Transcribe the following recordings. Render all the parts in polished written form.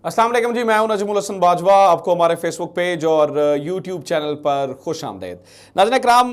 अस्सलाम वालेकुम जी, मैं हूं नजीमुल हसन बाजवा। आपको हमारे फेसबुक पेज और यूट्यूब चैनल पर खुश आमदेद। नाज़रीन कराम,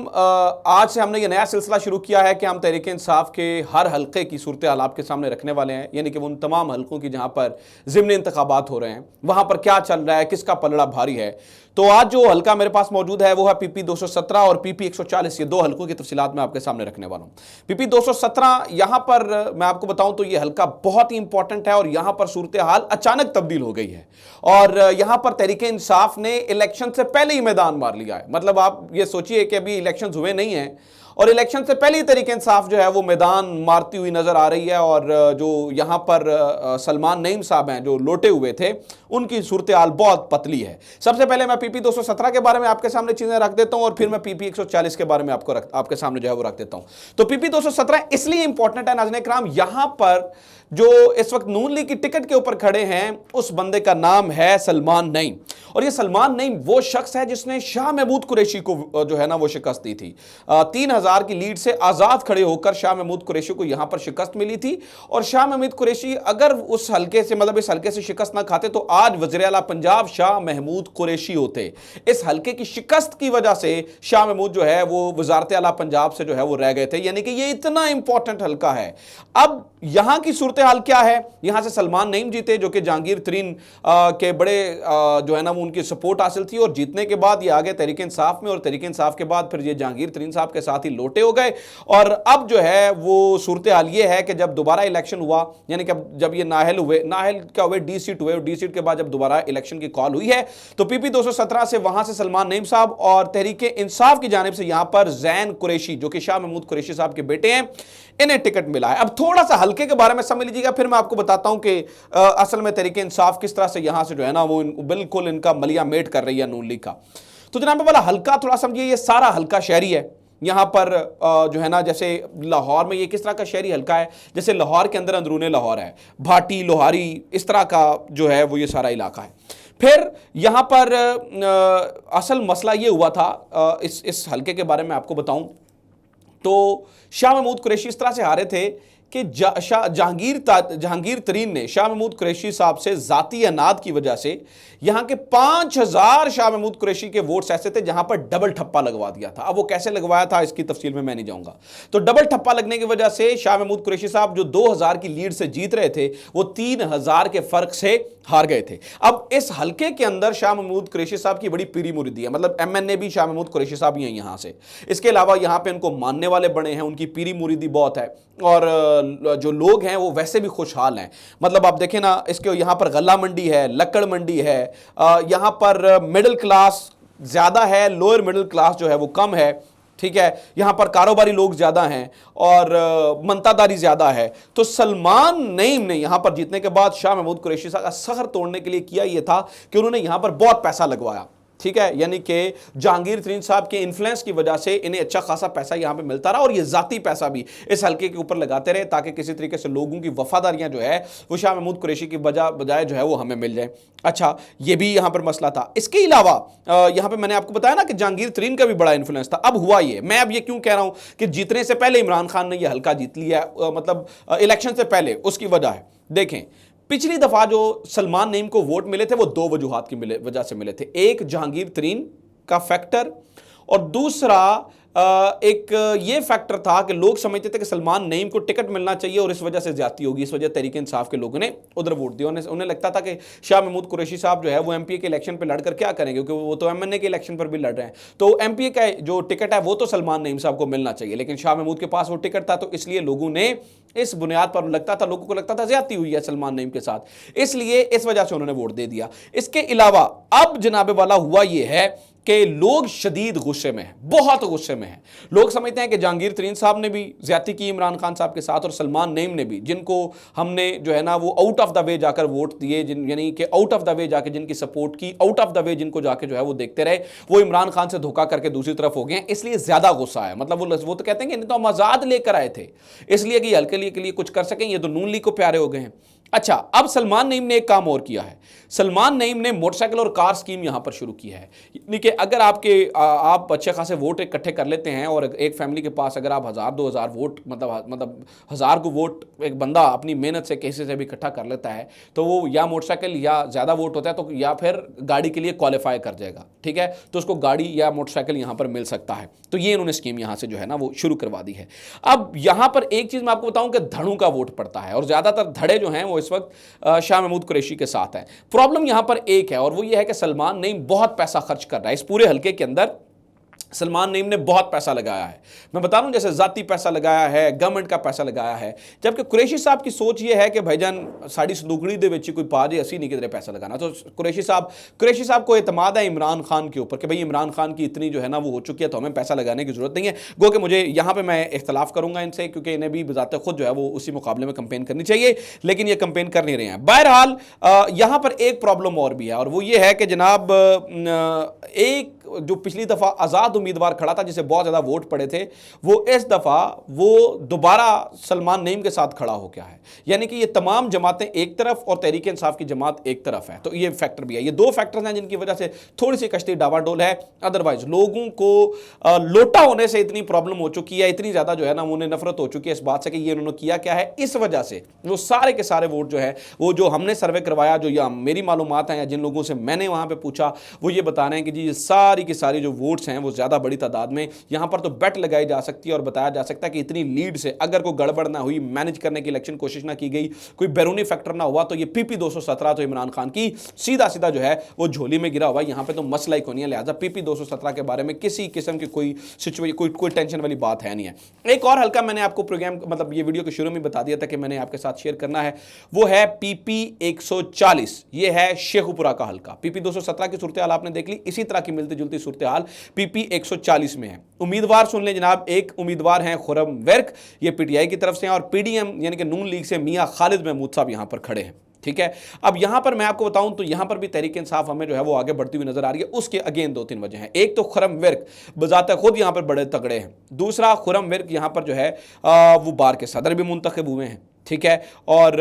आज से हमने ये नया सिलसिला शुरू किया है कि हम तहरीक इंसाफ के हर हल्के की सूरत हाल आपके सामने रखने वाले हैं, यानी कि उन तमाम हल्कों की जहां पर ज़िमनी इंतखाबात हो रहे हैं वहां पर क्या चल रहा है, किसका पलड़ा भारी है। तो आज जो हल्का मेरे पास मौजूद है वो है PP 217 और PP 140। ये दो हल्कों की तफसीलात मैं आपके सामने रखने वाला हूँ। PP 217 यहाँ पर मैं आपको बताऊं तो ये हल्का बहुत ही इंपॉर्टेंट है और यहाँ पर सूरत हाल अचानक तब्दील हो गई है और यहाँ पर तहरीक इंसाफ ने इलेक्शन से पहले ही मैदान मार लिया है। मतलब आप ये सोचिए कि अभी इलेक्शन हुए नहीं है और इलेक्शन से पहले ही तहरीक इंसाफ जो है वो मैदान मारती हुई नजर आ रही है। और जो यहाँ पर सलमान नईम साहब हैं जो लोटे हुए थे, उनकी सूरत हाल बहुत पतली है। सबसे पहले मैं PP 217 के बारे में आपके सामने चीजें रख देता हूं और फिर मैं PP 140 के बारे में आपके सामने जो है वो रख देता हूं। तो PP 217 इसलिए इंपॉर्टेंट है नाज़रीन कराम, यहां पर जो इस वक्त नून लीग की टिकट के ऊपर खड़े हैं उस बंदे का नाम है सलमान नईम। और ये सलमान नईम वो शख्स है जिसने शाह महमूद कुरैशी को जो है ना वो शिकस्त दी थी। 3000 की लीड से आजाद खड़े होकर शाह महमूद कुरैशी को यहां पर शिकस्त मिली थी। और शाह महमूद कुरैशी अगर उस हल्के से मतलब इस हल्के से शिकस्त ना खाते तो आज वज़ीर आला पंजाब शाह महमूद कुरैशी होते। इस हल्के की शिकस्त की वजह से शाह महमूद जो है वो वज़ारत आला पंजाब से जो है वो रह गए थे, यानी कि ये इतना इंपॉर्टेंट हल्का है। अब यहां की सूरत हाल क्या है, यहां से सलमान नईम जीते जो कि जहांगीर तरीन के बड़े जो है ना उनकी सपोर्ट हासिल थी और जीतने के बाद ये आगे तहरीक इंसाफ में और तहरीक इंसाफ के बाद फिर ये जहांगीर तरीन साहब के साथ ही लोटे हो गए। और अब जो है वो सूरत हाल ये है कि जब दोबारा इलेक्शन हुआ, यानी कि जब ये नाहल क्या हुए, डी सीट हुए और डी सीट के बाद जब दोबारा इलेक्शन की कॉल हुई है तो PP 217 से वहां से सलमान नईम साहब और तहरीक इंसाफ की जानिब से यहां पर जैन कुरैशी जो कि शाह महमूद कुरैशी साहब के बेटे हैं, इन्हें टिकट मिला है। अब थोड़ा सा हल्के के बारे में समझ लीजिएगा, फिर मैं आपको बताता हूं कि असल में तहरीक इंसाफ किस तरह से यहां से जो है ना वो बिल्कुल इनका मलिया मेट कर रही है नून लीग का। तो जनाब वाला हल्का थोड़ा समझिए, ये सारा हल्का शहरी है। यहां पर जो है ना जैसे लाहौर में ये किस तरह का शहरी हल्का है, जैसे लाहौर के अंदर अंदरूने लाहौर है, भाटी लोहारी इस तरह का जो है वो ये सारा इलाका है। फिर यहां पर असल मसला ये हुआ था, इस हल्के के बारे में आपको बताऊं तो शाह महमूद कुरैशी इस तरह से हारे थे कि जहांगीर तरीन ने शाह महमूद कुरैशी साहब से जाती अनाद की वजह से यहां के 5000 शाह महमूद कुरैशी के वोट्स ऐसे थे जहां पर डबल ठप्पा लगवा दिया था। अब वो कैसे लगवाया था इसकी तफसील में मैं नहीं जाऊंगा। तो डबल ठप्पा लगने की वजह से शाह महमूद कुरैशी साहब जो 2000 की लीड से जीत रहे थे वो 3000 के फर्क से हार गए थे। अब इस हल्के के अंदर शाह महमूद कुरैशी साहब की बड़ी पीरी मुरीदी है, मतलब MNA भी शाह महमूद कुरैशी साहब ही हैं यहां से। इसके अलावा यहां पे उनको मानने वाले बड़े हैं, उनकी पीरी मुरीदी बहुत है और जो लोग हैं वो वैसे भी खुशहाल हैं। मतलब आप देखें ना, इसके यहाँ पर गल्ला मंडी है, लक्कड़ मंडी है, यहाँ पर मिडिल क्लास ज़्यादा है, लोअर मिडिल क्लास जो है वो कम है, ठीक है। यहाँ पर कारोबारी लोग ज़्यादा हैं और मनतादारी ज़्यादा है। तो सलमान नईम ने यहाँ पर जीतने के बाद शाह महमूद कुरैशी साहब का सहर तोड़ने के लिए किया ये था कि उन्होंने यहाँ पर बहुत पैसा लगवाया, ठीक है। यानी कि जहांगीर तरीन साहब के इन्फ्लुएंस की वजह से इन्हें अच्छा खासा पैसा यहां पे मिलता रहा और ये जाती पैसा भी इस हल्के के ऊपर लगाते रहे ताकि किसी तरीके से लोगों की वफादारियां जो है वो शाह महमूद कुरैशी की बजाय जो है वो हमें मिल जाए। अच्छा, ये भी यहां पर मसला था। इसके अलावा यहां पर मैंने आपको बताया ना कि जहांगीर तरीन का भी बड़ा इन्फ्लुएंस था। अब हुआ ये, मैं अब ये क्यों कह रहा हूं कि जीतने से पहले इमरान खान ने यह हल्का जीत लिया, मतलब इलेक्शन से पहले, उसकी वजह है देखें पिछली दफा जो सलमान नईम को वोट मिले थे वो दो वजूहात की वजह से मिले थे। एक जहांगीर तरीन का फैक्टर और दूसरा एक ये फैक्टर था कि लोग समझते थे कि सलमान नईम को टिकट मिलना चाहिए और इस वजह से ज्यादती होगी, इस वजह तहरीक इंसाफ के लोगों ने उधर वोट दिया। उन्हें लगता था कि शाह महमूद कुरैशी साहब जो है वो MPA के इलेक्शन पर लड़कर क्या करेंगे, क्योंकि वो तो MNA के इलेक्शन पर भी लड़ रहे हैं। तो MPA का जो टिकट है वो तो सलमान नईम साहब को मिलना चाहिए, लेकिन शाह महमूद के पास वो टिकट था, तो इसलिए लोगों ने इस बुनियाद पर लोगों को लगता था ज्यादती हुई है सलमान नईम के साथ, इसलिए इस वजह से उन्होंने वोट दे दिया। इसके अलावा अब जनाबे वाला हुआ ये है कि लोग शदीद गुस्से में हैं, बहुत गुस्से में हैं। लोग समझते हैं कि जहांगीर तरीन साहब ने भी ज्यादती की इमरान खान साहब के साथ और सलमान नईम ने भी, जिनको हमने जो है ना वो आउट ऑफ द वे जाकर वोट दिए, यानी कि आउट ऑफ द वे जाके जिनकी सपोर्ट की, आउट ऑफ द वे जिनको जाके जो है वो देखते रहे, वो इमरान खान से धोखा करके दूसरी तरफ हो गए हैं, इसलिए ज्यादा गुस्सा है। मतलब वो तो कहते हैं कि इन्हें तो हम आजाद लेकर आए थे इसलिए कि हल्के के लिए कुछ कर सकें, ये तो नून लीग को प्यारे हो गए हैं। अच्छा, अब सलमान नईम ने एक काम और किया है। सलमान नईम ने मोटरसाइकिल और कार स्कीम यहां पर शुरू की है। यानी कि अगर आप अच्छे खासे वोट इकट्ठे कर लेते हैं और एक फैमिली के पास अगर आप 1000-2000 वोट मतलब 1000 को वोट एक बंदा अपनी मेहनत से कैसे से भी इकट्ठा कर लेता है, तो वो या मोटरसाइकिल या ज़्यादा वोट होता है तो या फिर गाड़ी के लिए क्वालिफाई कर जाएगा, ठीक है, तो उसको गाड़ी या मोटरसाइकिल यहां पर मिल सकता है। तो ये इन्होंने स्कीम यहां से जो है ना वो शुरू करवा दी है। अब यहां पर एक चीज़ मैं आपको बताऊं कि धड़ों का वोट पड़ता है और ज़्यादातर धड़े जो हैं वो इस वक्त शाह महमूद कुरैशी के साथ है। प्रॉब्लम यहां पर एक है और वो ये है कि सलमान नईम बहुत पैसा खर्च कर रहा है इस पूरे हलके के अंदर। सलमान नईम ने बहुत पैसा लगाया है, मैं बता रहा हूं, जैसे जाती पैसा लगाया है, गवर्नमेंट का पैसा लगाया है, जबकि कुरैशी साहब की सोच ये है कि भाईजान साड़ी संदूकड़ी दे विच कोई पा दे, असी नहीं किधरे पैसा लगाना। तो कुरैशी साहब को एतमाद है इमरान खान के ऊपर कि भाई इमरान खान की इतनी जो है ना वो हो चुकी है तो हमें पैसा लगाने की जरूरत नहीं है। गो कि मुझे यहां पर मैं इख्तलाफ करूंगा इनसे, क्योंकि इन्हें भी बजाते खुद जो है वो उसी मुकाबले में कंपेन करनी चाहिए, लेकिन ये कंपेन कर नहीं रहे हैं। बहरहाल यहां पर एक प्रॉब्लम और भी है और वो ये है कि जनाब एक जो पिछली दफा आजाद उम्मीदवार खड़ा था जिसे बहुत ज्यादा वोट पड़े थे, वो इस दफा वो दोबारा सलमान नईम के साथ खड़ा हो गया है। यानी कि ये तमाम जमातें एक तरफ और तहरीक इंसाफ की जमात एक तरफ है। तो ये फैक्टर भी है, ये दो फैक्टर्स हैं जिनकी वजह से थोड़ी सी कश्ती डावाडोल है। अदरवाइज लोगों को लोटा होने से इतनी प्रॉब्लम हो चुकी है, इतनी ज्यादा जो है ना उन्हें नफरत हो चुकी है इस बात से कि ये उन्होंने किया क्या है। इस वजह से वो सारे के सारे वोट जो है वो जो हमने सर्वे करवाया, जो या मेरी मालूमात है या जिन लोगों से मैंने वहां पर पूछा, वो ये बता रहे हैं कि जी ये सारी की सारी जो वोट्स हैं वो ज्यादा बड़ी तादाद में यहां पर तो बेट लगाई जा सकती है और बताया जा सकता है कि इतनी लीड से अगर कोई गड़बड़ ना हुई, मैनेज करने की इलेक्शन कोशिश ना की गई, कोई बैरूनी फैक्टर ना हुआ, तो ये पीपी 217 तो इमरान खान की सीधा सीधा जो है वो झोली में गिरा हुआ। यहां पे तो मसला ही कोई नहीं है, लिहाजा पीपी 217 के बारे में किसी किस्म की कोई सिचुएशन कोई टेंशन वाली बात है नहीं है। एक और हल्का मैंने आपको प्रोग्राम मतलब ये वीडियो के शुरू में बता दिया था कि मैंने आपके साथ शेयर करना है, वो है पीपी 140। ये है शेखुपुरा का हल्का। पीपी 217 की सूरत हाल आपने देख ली, इसी तरह की मिलती जुलती सूरत हाल पीपी 140 में है। उम्मीदवार सुन लें जनाब, एक उम्मीदवार हैं खुरम विर्क, ये पीटीआई की तरफ से हैं, और पीडीएम यानी कि नून लीग से मियां खालिद महमूद साहब यहां पर खड़े हैं, ठीक है। अब यहां पर मैं आपको बताऊं तो यहां पर भी तहरीक इंसाफ हमें जो है वो आगे बढ़ती हुई नजर आ रही है। उसके अगेन दो तीन वजह हैं। एक तो खुरम विर्क बजाते खुद यहां पर बड़े तगड़े हैं, दूसरा खुरम विर्क यहां पर जो है वो बार के सदर भी मुंतखब हुए हैं, ठीक है। और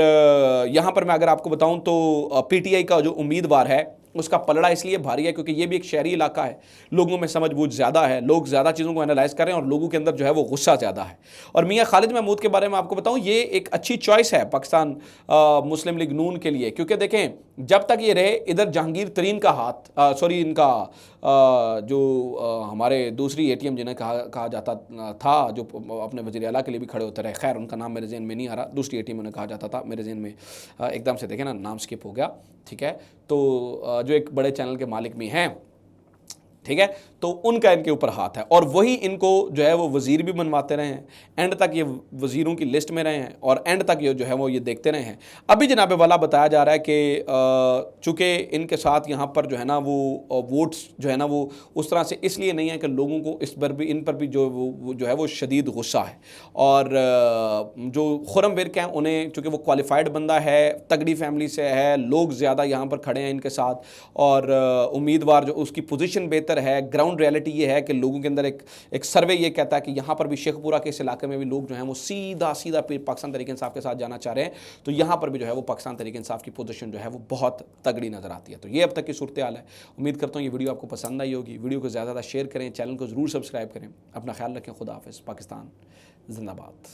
यहां पर मैं अगर आपको बताऊं तो पीटीआई का जो उम्मीदवार है उसका पलड़ा इसलिए भारी है क्योंकि ये भी एक शहरी इलाका है, लोगों में समझबूझ ज़्यादा है, लोग ज़्यादा चीज़ों को एनालाइज कर रहे हैं और लोगों के अंदर जो है वो गुस्सा ज़्यादा है। और मियां खालिद महमूद के बारे में आपको बताऊं, ये एक अच्छी चॉइस है पाकिस्तान मुस्लिम लीग नून के लिए, क्योंकि देखें जब तक ये रहे इधर जहांगीर तरीन का हाथ सॉरी इनका जो हमारे दूसरी एटीएम जिन्हें कहा जाता था, जो अपने वज़ीर आला के लिए भी खड़े होते रहे, खैर उनका नाम मेरे ज़हन में नहीं आ रहा, दूसरी एटीएम उन्हें कहा जाता था, मेरे ज़हन में एकदम से देखें ना नाम स्किप हो गया, ठीक है। तो जो एक बड़े चैनल के मालिक भी हैं, ठीक है, तो उनका इनके ऊपर हाथ है और वही इनको जो है वो वज़ीर भी बनवाते रहे हैं, एंड तक ये वज़ीरों की लिस्ट में रहे हैं और एंड तक ये जो है वो ये देखते रहे हैं। अभी जनाब वाला बताया जा रहा है कि चूँकि इनके साथ यहाँ पर जो है ना वो वोट्स जो है ना वो उस तरह से इसलिए नहीं है कि लोगों को इस पर भी इन पर भी जो है वो शदीद गुस्सा है। और जो खुरम विर्क हैं उन्हें चूँकि वो क्वालिफाइड बंदा है, तगड़ी फैमिली से है, लोग ज़्यादा यहाँ पर खड़े हैं इनके साथ, और उम्मीदवार जो उसकी पोजीशन बेहतर है। ग्राउंड रियलिटी ये है कि लोगों के अंदर एक सर्वे ये कहता है कि यहाँ पर भी शेखपुरा के इस इलाके में भी लोग जो हैं वो सीधा पाकिस्तान तहरीक इंसाफ के साथ जाना चाह रहे हैं। तो यहाँ पर भी जो है वो पाकिस्तान तहरीक इंसाफ की पोजीशन जो है वो बहुत तगड़ी नजर आती है। तो ये अब तक की सूरत हाल है। उम्मीद करता हूँ ये वीडियो आपको पसंद आई होगी। वीडियो को ज़्यादा शेयर करें, चैनल को ज़रूर सब्सक्राइब करें। अपना ख्याल रखें। खुदा हाफिज़। पाकिस्तान जिंदाबाद।